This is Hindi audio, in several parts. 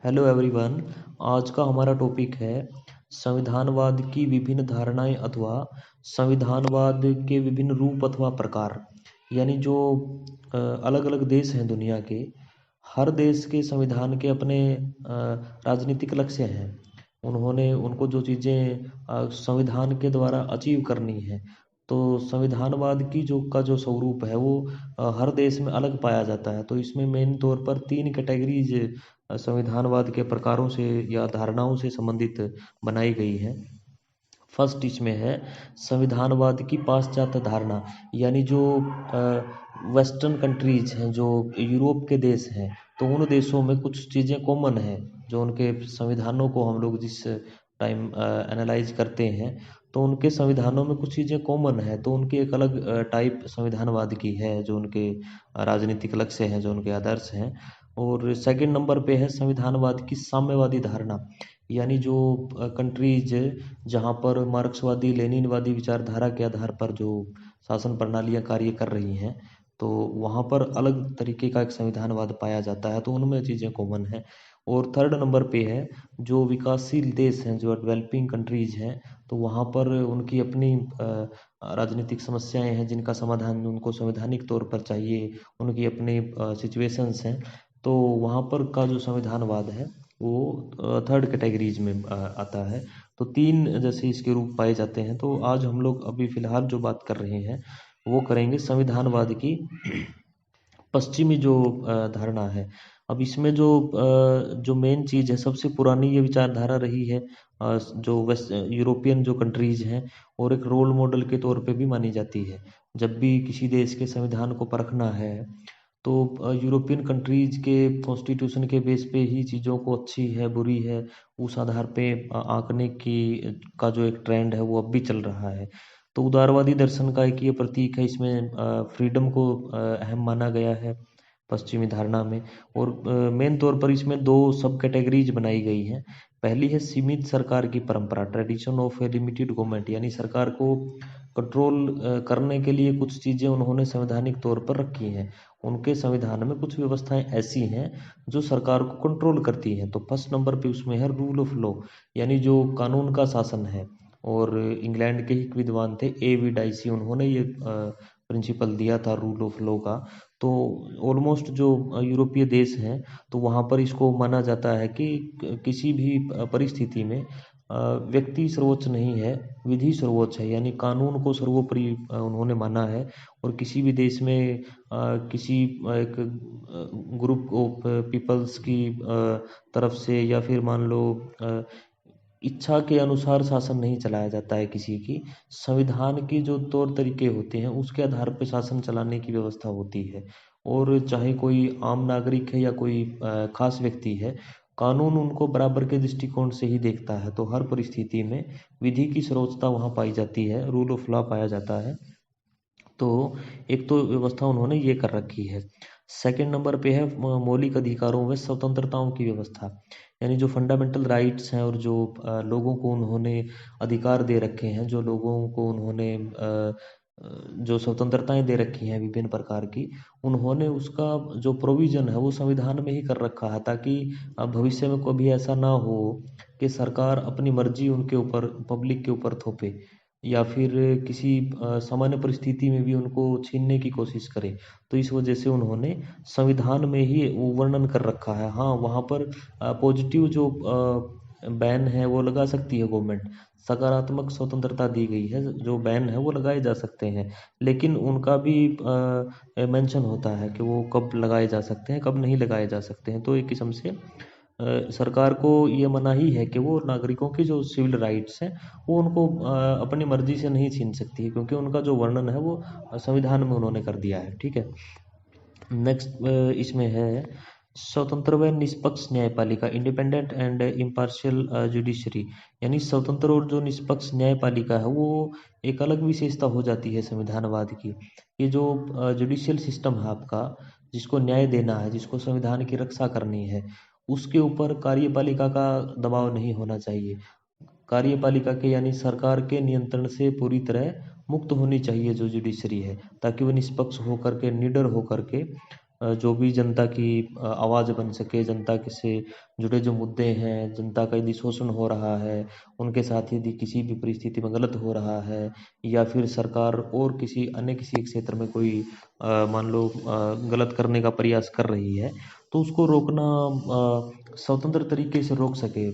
Hello everyone. आज का हमारा टॉपिक है संविधानवाद की विभिन्न धारणाएं अथवा संविधानवाद के विभिन्न रूप अथवा प्रकार। यानी जो अलग अलग देश हैं दुनिया के, हर देश के संविधान के अपने राजनीतिक लक्ष्य हैं। उन्होंने उनको जो चीज़ें संविधान के द्वारा अचीव करनी है, तो संविधानवाद की जो स्वरूप है वो हर देश में अलग पाया जाता है। तो इसमें मेन तौर पर तीन कैटेगरीज संविधानवाद के प्रकारों से या धारणाओं से संबंधित बनाई गई है। फर्स्ट इसमें है संविधानवाद की पाश्चात्य धारणा। यानी जो वेस्टर्न कंट्रीज हैं, जो यूरोप के देश हैं, तो उन देशों में कुछ चीज़ें कॉमन हैं। जो उनके संविधानों को हम लोग जिस टाइम एनालाइज करते हैं, तो उनके संविधानों में कुछ चीज़ें कॉमन है। तो उनकी एक अलग टाइप संविधानवाद की है, जो उनके राजनीतिक लक्ष्य हैं, जो उनके आदर्श हैं। और सेकंड नंबर पे है संविधानवाद की साम्यवादी धारणा। यानी जो कंट्रीज जहाँ पर मार्क्सवादी लेनिनवादी विचारधारा के आधार पर जो शासन प्रणालियाँ कार्य कर रही हैं, तो वहाँ पर अलग तरीके का एक संविधानवाद पाया जाता है। तो उनमें चीज़ें कॉमन हैं। और थर्ड नंबर पे है जो विकासशील देश हैं, जो डेवलपिंग कंट्रीज हैं, तो वहाँ पर उनकी अपनी राजनीतिक समस्याएं हैं, जिनका समाधान उनको संवैधानिक तौर पर चाहिए। उनकी अपनी सिचुएशंस हैं। तो वहाँ पर का जो संविधानवाद है वो थर्ड कैटेगरीज में आता है। तो तीन जैसे इसके रूप पाए जाते हैं। तो आज हम लोग अभी फिलहाल जो बात कर रहे हैं वो करेंगे संविधानवाद की पश्चिमी जो धारणा है। अब इसमें जो मेन चीज़ है, सबसे पुरानी ये विचारधारा रही है जो वेस्ट यूरोपियन जो कंट्रीज हैं, और एक रोल मॉडल के तौर पे भी मानी जाती है। जब भी किसी देश के संविधान को परखना है, तो यूरोपियन कंट्रीज के कॉन्स्टिट्यूशन के बेस पे ही चीज़ों को अच्छी है बुरी है उस आधार पे आंकने की का जो एक ट्रेंड है वो अब भी चल रहा है। तो उदारवादी दर्शन का एक ये प्रतीक है। इसमें फ्रीडम को अहम माना गया है पश्चिमी धारणा में। और मेन तौर पर इसमें दो सब कैटेगरीज बनाई गई हैं। पहली है सीमित सरकार की परंपरा, tradition of A limited government. यानी सरकार को कंट्रोल करने के लिए कुछ चीज़ें उन्होंने संवैधानिक तौर पर रखी हैं। उनके संविधान में कुछ व्यवस्थाएं ऐसी हैं जो सरकार को कंट्रोल करती हैं। तो फर्स्ट नंबर पे उसमें है रूल ऑफ लॉ, यानी जो कानून का शासन है। और इंग्लैंड के ही एक विद्वान थे A.V. डाइसी, उन्होंने ये प्रिंसिपल दिया था रूल ऑफ लॉ का। तो ऑलमोस्ट जो यूरोपीय देश हैं, तो वहाँ पर इसको माना जाता है कि किसी भी परिस्थिति में व्यक्ति सर्वोच्च नहीं है, विधि सर्वोच्च है। यानी कानून को सर्वोपरि उन्होंने माना है। और किसी भी देश में किसी एक ग्रुप ऑफ पीपल्स की तरफ से, या फिर मान लो इच्छा के अनुसार शासन नहीं चलाया जाता है किसी की। संविधान की जो तौर तरीके होते हैं उसके आधार पर शासन चलाने की व्यवस्था होती है। और चाहे कोई आम नागरिक है या कोई खास व्यक्ति है, कानून उनको बराबर के दृष्टिकोण से ही देखता है। तो हर परिस्थिति में विधि की सर्वोच्चता वहाँ पाई जाती है, रूल ऑफ लॉ पाया जाता है। तो एक तो व्यवस्था उन्होंने ये कर रखी है। सेकंड नंबर पे है मौलिक अधिकारों व स्वतंत्रताओं की व्यवस्था। यानी जो फंडामेंटल राइट्स हैं और जो लोगों को उन्होंने अधिकार दे रखे हैं, जो लोगों को उन्होंने जो स्वतंत्रताएं दे रखी हैं विभिन्न प्रकार की, उन्होंने उसका जो प्रोविजन है वो संविधान में ही कर रखा है, ताकि भविष्य में कभी ऐसा ना हो कि सरकार अपनी मर्जी उनके ऊपर, पब्लिक के ऊपर थोपे, या फिर किसी सामान्य परिस्थिति में भी उनको छीनने की कोशिश करे। तो इस वजह से उन्होंने संविधान में ही वो वर्णन कर रखा है। हाँ, वहाँ पर पॉजिटिव जो बैन है वो लगा सकती है गवर्नमेंट। सकारात्मक स्वतंत्रता दी गई है, जो बैन है वो लगाए जा सकते हैं। लेकिन उनका भी मेंशन होता है कि वो कब लगाए जा सकते हैं, कब नहीं लगाए जा सकते हैं। तो एक किस्म से सरकार को ये मनाही है कि वो नागरिकों की जो सिविल राइट्स हैं वो उनको अपनी मर्जी से नहीं छीन सकती है, क्योंकि उनका जो वर्णन है वो संविधान में उन्होंने कर दिया है। ठीक है। नेक्स्ट इसमें है स्वतंत्र व निष्पक्ष न्यायपालिका, इंडिपेंडेंट एंड इम्पार्शियल जुडिशरी। यानी स्वतंत्र और जो निष्पक्ष न्यायपालिका है वो एक अलग विशेषता हो जाती है संविधानवाद की। ये जो जुडिशियल सिस्टम है आपका, जिसको न्याय देना है, जिसको संविधान की रक्षा करनी है, उसके ऊपर कार्यपालिका का दबाव नहीं होना चाहिए। कार्यपालिका के यानी सरकार के नियंत्रण से पूरी तरह मुक्त होनी चाहिए जो जुडिशरी है, ताकि वो निष्पक्ष होकर के, निडर होकर के जो भी जनता की आवाज़ बन सके, जनता के से जुड़े जो मुद्दे हैं, जनता का यदि शोषण हो रहा है, उनके साथ यदि किसी भी परिस्थिति में गलत हो रहा है, या फिर सरकार और किसी अन्य किसी क्षेत्र में कोई मान लो गलत करने का प्रयास कर रही है, तो उसको रोकना स्वतंत्र तरीके से रोक सके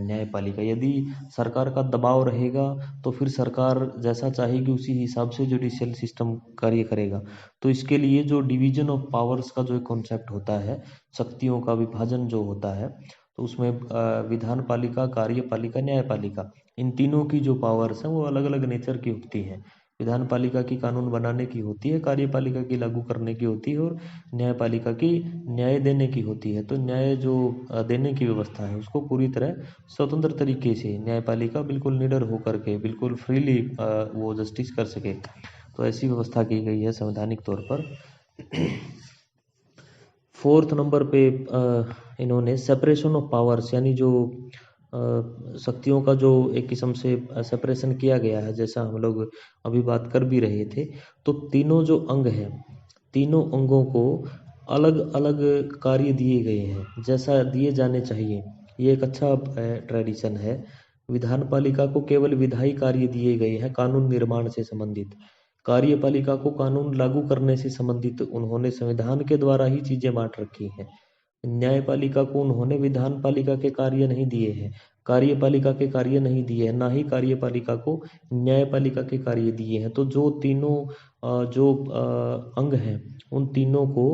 न्यायपालिका। यदि सरकार का दबाव रहेगा तो फिर सरकार जैसा चाहेगी उसी हिसाब से जुडिशियल सिस्टम कार्य करेगा। तो इसके लिए जो डिवीजन ऑफ पावर्स का जो एक कॉन्सेप्ट होता है, शक्तियों का विभाजन जो होता है, तो उसमें विधान पालिका, कार्यपालिका, न्यायपालिका, इन तीनों की जो पावर्स हैं वो अलग अलग नेचर की होती हैं। विधान पालिका की कानून बनाने की होती है, कार्यपालिका की लागू करने की होती है, और न्यायपालिका की न्याय देने की होती है। तो न्याय जो देने की व्यवस्था है उसको पूरी तरह स्वतंत्र तरीके से न्यायपालिका बिल्कुल निडर होकर के बिल्कुल फ्रीली वो जस्टिस कर सके। तो ऐसी व्यवस्था की गई है संवैधानिक तौर पर। फोर्थ नंबर पे इन्होंने सेपरेशन ऑफ पावर्स, यानी जो शक्तियों का जो एक किस्म से सेपरेशन किया गया है, जैसा हम लोग अभी बात कर भी रहे थे। तो तीनों जो अंग हैं, तीनों अंगों को अलग अलग कार्य दिए गए हैं, जैसा दिए जाने चाहिए। ये एक अच्छा ट्रेडिशन है। विधान पालिका को केवल विधायी कार्य दिए गए हैं, कानून निर्माण से संबंधित। कार्यपालिका को कानून लागू करने से संबंधित उन्होंने संविधान के द्वारा ही चीजें बांट रखी हैं। न्यायपालिका को उन्होंने विधान पालिका के कार्य नहीं दिए हैं, कार्यपालिका के कार्य नहीं दिए हैं, ना ही कार्यपालिका को न्यायपालिका के कार्य दिए हैं। तो जो तीनों जो अंग हैं, उन तीनों को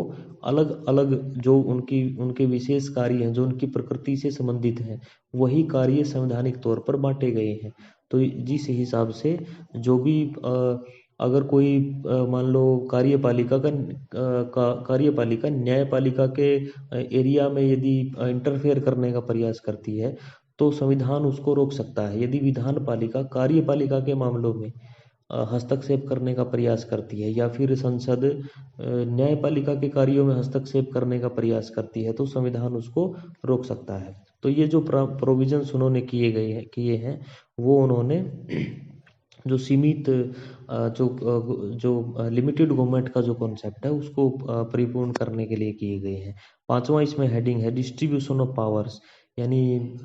अलग अलग जो उनकी उनके विशेष कार्य हैं, जो उनकी प्रकृति से संबंधित हैं, वही कार्य संवैधानिक तौर पर बांटे गए हैं। तो जिस हिसाब से जो भी अगर कोई मान लो कार्यपालिका न्यायपालिका के एरिया में यदि इंटरफेयर करने का प्रयास करती है, तो संविधान उसको रोक सकता है। यदि विधान पालिका कार्यपालिका के मामलों में हस्तक्षेप करने का प्रयास करती है, या फिर संसद न्यायपालिका के कार्यों में हस्तक्षेप करने का प्रयास करती है, तो संविधान उसको रोक सकता है। तो ये जो प्रोविजंस उन्होंने किए हैं, वो उन्होंने जो सीमित जो लिमिटेड गवर्नमेंट का जो कॉन्सेप्ट है उसको परिपूर्ण करने के लिए किए गए हैं। पांचवा इसमें हेडिंग है डिस्ट्रीब्यूशन ऑफ पावर्स, यानी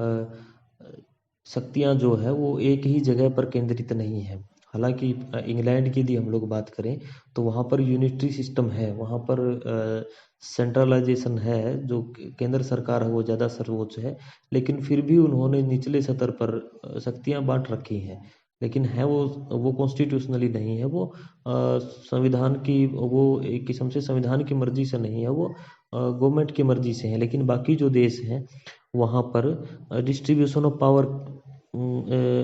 शक्तियां जो है वो एक ही जगह पर केंद्रित नहीं है। हालांकि इंग्लैंड की यदि हम लोग बात करें तो वहाँ पर यूनिटरी सिस्टम है, वहाँ पर सेंट्रलाइजेशन है, जो केंद्र सरकार है वो ज़्यादा सर्वोच्च है, लेकिन फिर भी उन्होंने निचले स्तर पर शक्तियाँ बांट रखी हैं। लेकिन है वो कॉन्स्टिट्यूशनली नहीं है, वो संविधान की, वो एक किस्म से संविधान की मर्जी से नहीं है, वो गवर्नमेंट की मर्जी से है। लेकिन बाकी जो देश हैं वहाँ पर डिस्ट्रीब्यूशन ऑफ पावर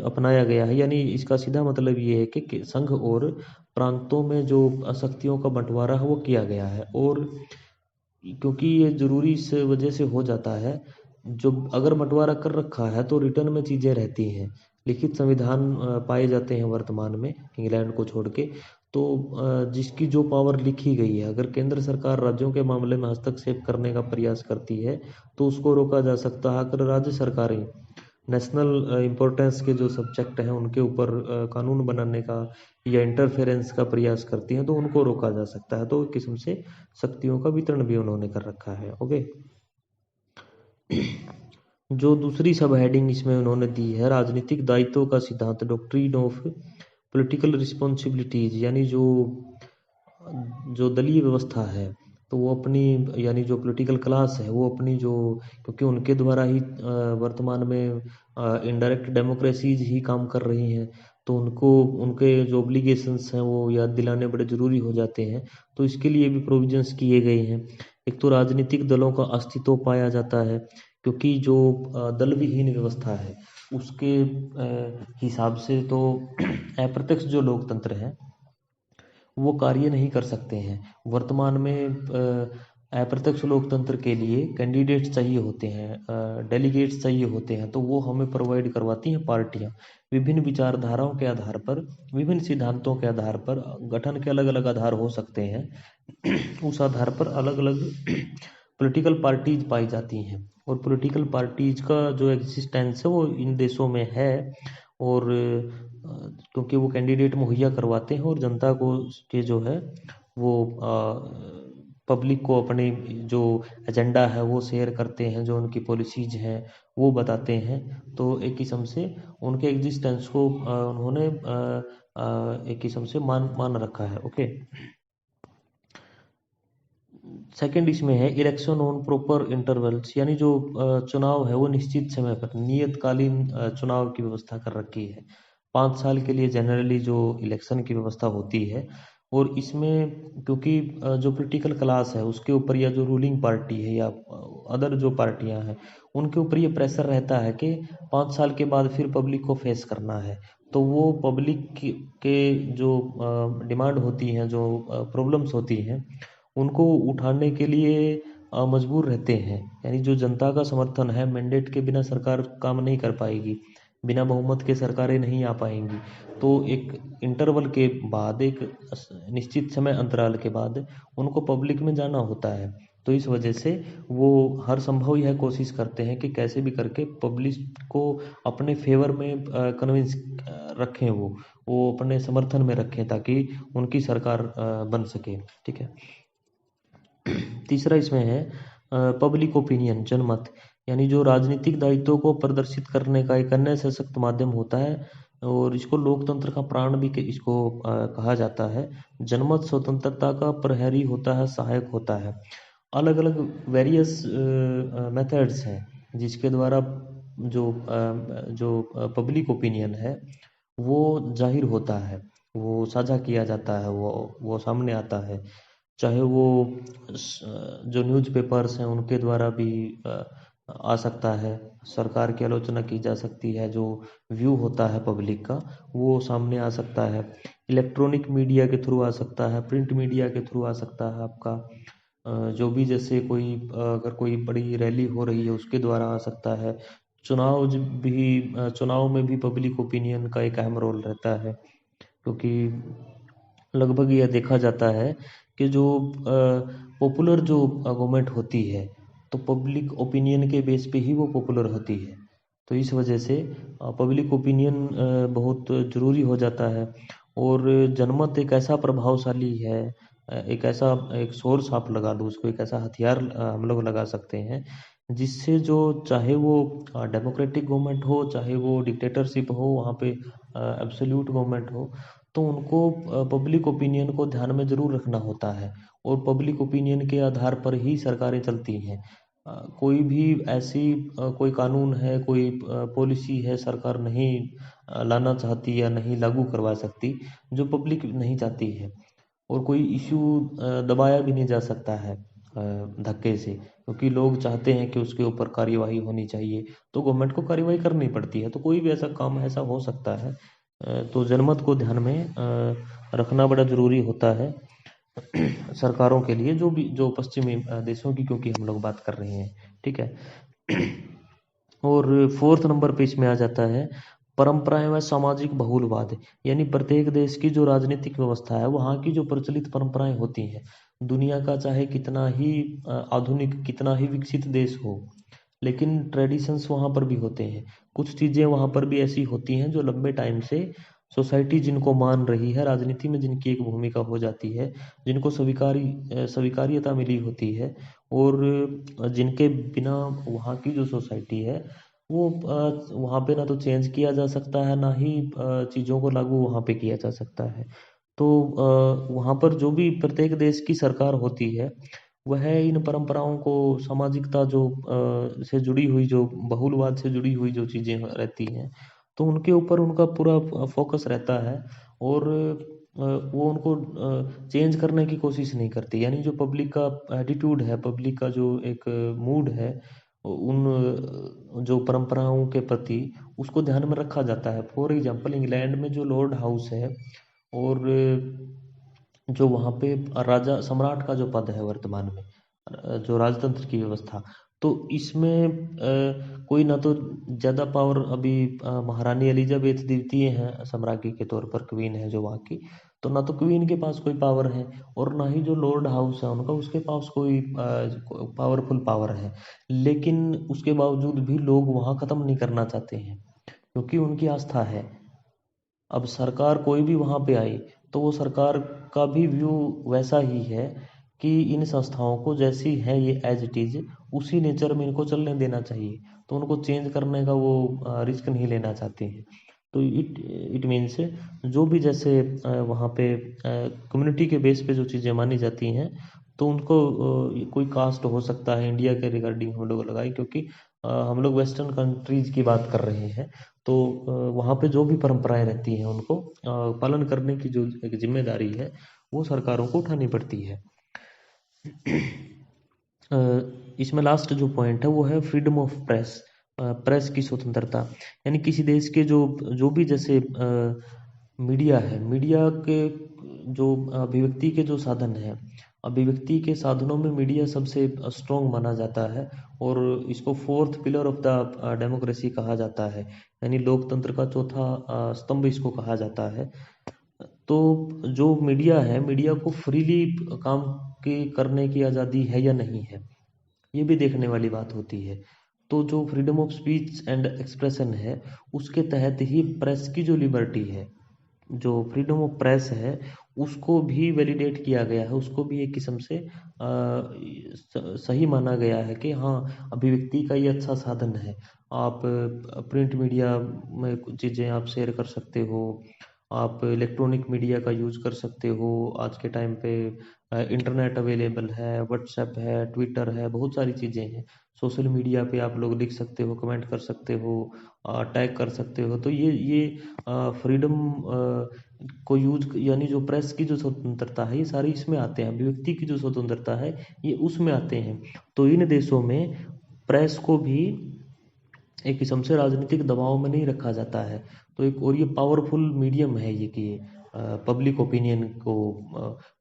अपनाया गया है। यानी इसका सीधा मतलब ये है कि संघ और प्रांतों में जो शक्तियों का बंटवारा है वो किया गया है। और क्योंकि ये जरूरी इस वजह से हो जाता है, जो अगर बंटवारा कर रखा है तो रिटर्न में चीजें रहती हैं। लिखित संविधान पाए जाते हैं वर्तमान में इंग्लैंड को छोड़ के। तो जिसकी जो पावर लिखी गई है, अगर केंद्र सरकार राज्यों के मामले में हस्तक्षेप करने का प्रयास करती है तो उसको रोका जा सकता है। अगर राज्य सरकारें नेशनल इम्पोर्टेंस के जो सब्जेक्ट हैं उनके ऊपर कानून बनाने का या इंटरफेरेंस का प्रयास करती हैं तो उनको रोका जा सकता है। तो एक किस्म से शक्तियों का वितरण भी उन्होंने कर रखा है। ओके। जो दूसरी सब हेडिंग इसमें उन्होंने दी है राजनीतिक दायित्वों का सिद्धांत, डॉक्ट्रिन ऑफ पॉलिटिकल रिस्पॉन्सिबिलिटीज, यानी जो जो दलीय व्यवस्था है, तो वो अपनी, यानी जो पॉलिटिकल क्लास है वो अपनी जो, क्योंकि उनके द्वारा ही वर्तमान में इनडायरेक्ट डेमोक्रेसीज ही काम कर रही हैं, तो उनको उनके जो ओब्लिगेशंस हैं वो याद दिलाने बड़े ज़रूरी हो जाते हैं। तो इसके लिए भी प्रोविजंस किए गए हैं। एक तो राजनीतिक दलों का अस्तित्व पाया जाता है, क्योंकि जो दल विहीन व्यवस्था है उसके हिसाब से तो अप्रत्यक्ष जो लोकतंत्र है वो कार्य नहीं कर सकते हैं। वर्तमान में अप्रत्यक्ष लोकतंत्र के लिए कैंडिडेट्स चाहिए होते हैं, डेलीगेट्स चाहिए होते हैं, तो वो हमें प्रोवाइड करवाती हैं पार्टियां। विभिन्न विचारधाराओं के आधार पर, विभिन्न सिद्धांतों के आधार पर, गठन के अलग अलग आधार हो सकते हैं। उस आधार पर अलग अलग पॉलिटिकल पार्टीज पाई जाती हैं, और पॉलिटिकल पार्टीज का जो एग्जिस्टेंस है वो इन देशों में है। और क्योंकि वो कैंडिडेट मुहैया करवाते हैं और जनता को के जो है वो पब्लिक को अपने जो एजेंडा है वो शेयर करते हैं, जो उनकी पॉलिसीज हैं वो बताते हैं। तो एक किस्म से उनके एग्जिस्टेंस को उन्होंने एक किस्म से मान मान रखा है। ओके। सेकंड इसमें है इलेक्शन ऑन प्रॉपर इंटरवल्स, यानी जो चुनाव है वो निश्चित समय पर नियतकालीन चुनाव की व्यवस्था कर रखी है। 5 साल के लिए जनरली जो इलेक्शन की व्यवस्था होती है, और इसमें क्योंकि जो पॉलिटिकल क्लास है उसके ऊपर, या जो रूलिंग पार्टी है या अदर जो पार्टियां हैं, उनके ऊपर ये प्रेशर रहता है कि 5 साल के बाद फिर पब्लिक को फेस करना है। तो वो पब्लिक के जो डिमांड होती हैं, जो प्रॉब्लम्स होती हैं, उनको उठाने के लिए मजबूर रहते हैं। यानी जो जनता का समर्थन है, मैंडेट के बिना सरकार काम नहीं कर पाएगी, बिना बहुमत के सरकारें नहीं आ पाएंगी। तो एक इंटरवल के बाद, एक निश्चित समय अंतराल के बाद उनको पब्लिक में जाना होता है। तो इस वजह से वो हर संभव यह कोशिश करते हैं कि कैसे भी करके पब्लिक को अपने फेवर में कन्विंस रखें, वो अपने समर्थन में रखें, ताकि उनकी सरकार बन सके। ठीक है। तीसरा इसमें है पब्लिक ओपिनियन, जनमत, यानी जो राजनीतिक दायित्वों को प्रदर्शित करने का एक अन्य सशक्त माध्यम होता है, और इसको लोकतंत्र का प्राण भी इसको कहा जाता है। जनमत स्वतंत्रता का प्रहरी होता है, सहायक होता है। अलग अलग वेरियस मेथड्स हैं जिसके द्वारा जो पब्लिक ओपिनियन है वो जाहिर होता है, वो साझा किया जाता है, वो सामने आता है। चाहे वो जो न्यूज़पेपर्स हैं उनके द्वारा भी आ सकता है, सरकार की आलोचना की जा सकती है, जो व्यू होता है पब्लिक का वो सामने आ सकता है। इलेक्ट्रॉनिक मीडिया के थ्रू आ सकता है, प्रिंट मीडिया के थ्रू आ सकता है आपका। जो भी, जैसे कोई अगर कोई बड़ी रैली हो रही है उसके द्वारा आ सकता है। चुनाव में भी पब्लिक ओपिनियन का एक अहम रोल रहता है, क्योंकि लगभग यह देखा जाता है कि जो पॉपुलर जो गवर्नमेंट होती है, तो पब्लिक ओपिनियन के बेस पे ही वो पॉपुलर होती है। तो इस वजह से पब्लिक ओपिनियन बहुत ज़रूरी हो जाता है। और जनमत एक ऐसा प्रभावशाली है, एक ऐसा एक सोर्स आप लगा लो उसको, एक ऐसा हथियार हम लोग लगा सकते हैं, जिससे जो चाहे वो डेमोक्रेटिक गवर्नमेंट हो, चाहे वो डिक्टेटरशिप हो, वहाँ पे एब्सोल्यूट गवर्नमेंट हो, तो उनको पब्लिक ओपिनियन को ध्यान में ज़रूर रखना होता है। और पब्लिक ओपिनियन के आधार पर ही सरकारें चलती हैं। कोई भी ऐसी कोई कानून है, कोई पॉलिसी है सरकार नहीं लाना चाहती या नहीं लागू करवा सकती, जो पब्लिक नहीं चाहती है। और कोई इश्यू दबाया भी नहीं जा सकता है धक्के से, क्योंकि लोग चाहते हैं कि उसके ऊपर कार्यवाही होनी चाहिए, तो गवर्नमेंट को कार्यवाही करनी पड़ती है। तो कोई भी ऐसा काम ऐसा हो सकता है। तो जनमत को ध्यान में रखना बड़ा ज़रूरी होता है सरकारों के लिए, जो भी जो पश्चिमी देशों की, क्योंकि हम लोग बात कर रहे हैं। ठीक है। और फोर्थ नंबर पे इसमें आ जाता है परंपराएं व सामाजिक बहुलवाद, यानी प्रत्येक देश की जो राजनीतिक व्यवस्था है, वहाँ की जो प्रचलित परंपराएं होती हैं, दुनिया का चाहे कितना ही आधुनिक, कितना ही विकसित देश हो, लेकिन ट्रेडिशंस वहाँ पर भी होते हैं। कुछ चीज़ें वहाँ पर भी ऐसी होती हैं जो लंबे टाइम से सोसाइटी जिनको मान रही है, राजनीति में जिनकी एक भूमिका हो जाती है, जिनको स्वीकार्यता मिली होती है, और जिनके बिना वहाँ की जो सोसाइटी है वो वहाँ पे ना तो चेंज किया जा सकता है, ना ही चीज़ों को लागू वहाँ पे किया जा सकता है। तो वहाँ पर जो भी प्रत्येक देश की सरकार होती है, वह इन परंपराओं को, सामाजिकता जो से जुड़ी हुई, जो बहुलवाद से जुड़ी हुई जो चीज़ें रहती हैं, तो उनके ऊपर उनका पूरा फोकस रहता है। और वो उनको चेंज करने की कोशिश नहीं करती। यानी जो पब्लिक का एटीट्यूड है, पब्लिक का जो एक मूड है, उन जो परंपराओं के प्रति, उसको ध्यान में रखा जाता है। फॉर एग्जांपल, इंग्लैंड में जो लॉर्ड हाउस है, और जो वहाँ पे राजा सम्राट का जो पद है वर्तमान में, जो राजतंत्र की व्यवस्था, तो इसमें कोई ना तो ज़्यादा पावर अभी महारानी एलिजाबेथ द्वितीय हैं, सम्राज्ञी के तौर पर क्वीन है जो वहाँ की, तो ना तो क्वीन के पास कोई पावर है, और ना ही जो लॉर्ड हाउस है उनका, उसके पास कोई पावरफुल पावर है। लेकिन उसके बावजूद भी लोग वहाँ ख़त्म नहीं करना चाहते हैं, क्योंकि उनकी आस्था है। अब सरकार कोई भी वहाँ पे आई, तो वो सरकार का भी व्यू वैसा ही है कि इन संस्थाओं को जैसी है ये एज इट इज़ उसी नेचर में इनको चलने देना चाहिए, तो उनको चेंज करने का वो रिस्क नहीं लेना चाहते हैं। तो इट इट मीन्स जो भी जैसे वहाँ पे कम्युनिटी के बेस पे जो चीज़ें मानी जाती हैं, तो उनको कोई कास्ट हो सकता है इंडिया के रिगार्डिंग हम लोग लगाए, क्योंकि हम लोग वेस्टर्न कंट्रीज की बात कर रहे हैं। तो वहाँ पे जो भी परंपराएं रहती हैं उनको पालन करने की जो एक जिम्मेदारी है वो सरकारों को उठानी पड़ती है। अ, इसमें लास्ट जो पॉइंट है वो है फ्रीडम ऑफ प्रेस, प्रेस की स्वतंत्रता। यानी किसी देश के जो जो भी जैसे मीडिया है, मीडिया के जो अभिव्यक्ति के जो साधन है, अभिव्यक्ति के साधनों में मीडिया सबसे स्ट्रॉन्ग माना जाता है, और इसको fourth pillar of the democracy कहा जाता है, यानी लोकतंत्र का चौथा स्तंभ इसको कहा जाता है। तो जो मीडिया है, मीडिया को फ्रीली काम के करने की आज़ादी है या नहीं है, ये भी देखने वाली बात होती है। तो जो freedom of speech and expression है, उसके तहत ही प्रेस की जो लिबर्टी है, जो फ्रीडम ऑफ प्रेस है, उसको भी वैलिडेट किया गया है, उसको भी एक किस्म से सही माना गया है कि हाँ, अभिव्यक्ति का ये अच्छा साधन है। आप प्रिंट मीडिया में कुछ चीज़ें आप शेयर कर सकते हो, आप इलेक्ट्रॉनिक मीडिया का यूज़ कर सकते हो। आज के टाइम पे इंटरनेट अवेलेबल है, व्हाट्सएप है, ट्विटर है, बहुत सारी चीज़ें हैं। सोशल मीडिया पे आप लोग लिख सकते हो, कमेंट कर सकते हो, टैग कर सकते हो। तो ये फ्रीडम को यूज, यानी जो प्रेस की जो स्वतंत्रता है, ये सारी इसमें आते हैं। अभिव्यक्ति की जो स्वतंत्रता है, ये उसमें आते हैं। तो इन देशों में प्रेस को भी एक किस्म से राजनीतिक दबाव में नहीं रखा जाता है। तो एक और ये पावरफुल मीडियम है ये, कि पब्लिक ओपिनियन को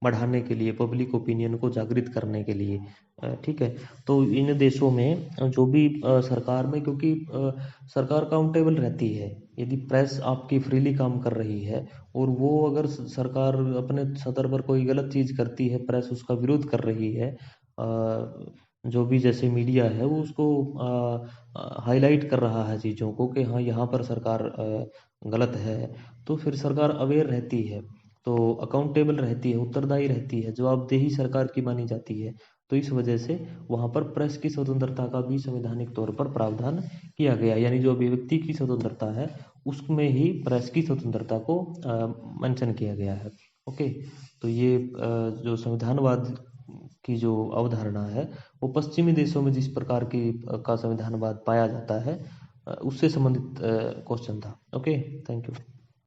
बढ़ाने के लिए, पब्लिक ओपिनियन को जागृत करने के लिए। ठीक है। तो इन देशों में जो भी सरकार में, क्योंकि सरकार काउंटेबल रहती है, यदि प्रेस आपकी फ्रीली काम कर रही है और वो अगर सरकार अपने सतर पर कोई गलत चीज़ करती है, प्रेस उसका विरोध कर रही है, जो भी जैसे मीडिया है वो उसको हाईलाइट कर रहा है चीज़ों को कि हाँ, यहाँ पर सरकार गलत है, तो फिर सरकार अवेयर रहती है, तो अकाउंटेबल रहती है, उत्तरदायी रहती है, जवाबदेही सरकार की मानी जाती है। तो इस वजह से वहाँ पर प्रेस की स्वतंत्रता का भी संवैधानिक तौर पर प्रावधान किया गया, यानी जो अभिव्यक्ति की स्वतंत्रता है उसमें ही प्रेस की स्वतंत्रता को मेंशन किया गया है। ओके। तो ये जो संविधानवाद की जो अवधारणा है, वो पश्चिमी देशों में जिस प्रकार की का संविधानवाद पाया जाता है, उससे संबंधित क्वेश्चन था। Okay, thank you.